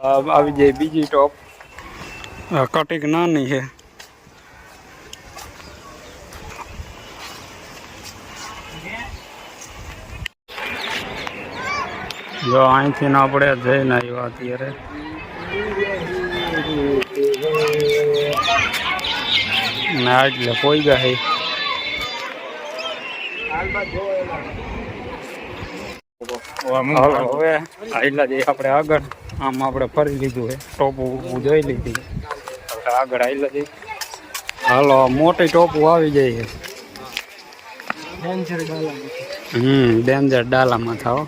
આવી જાય બીજી ટોપ કટિંગ નાની છે જો અહીંથી આપણે જઈને આવ્યા અત્યારે ના એટલે કોઈ ગયા હવે આટલા જઈએ આપણે આગળ આમ આપણે ફરી લીધું છે ટોપું જોઈ લીધી આગળ આટલા જઈએ હાલો મોટી ટોપું આવી જાય છે ડેન્જર ડાલામાં થાવ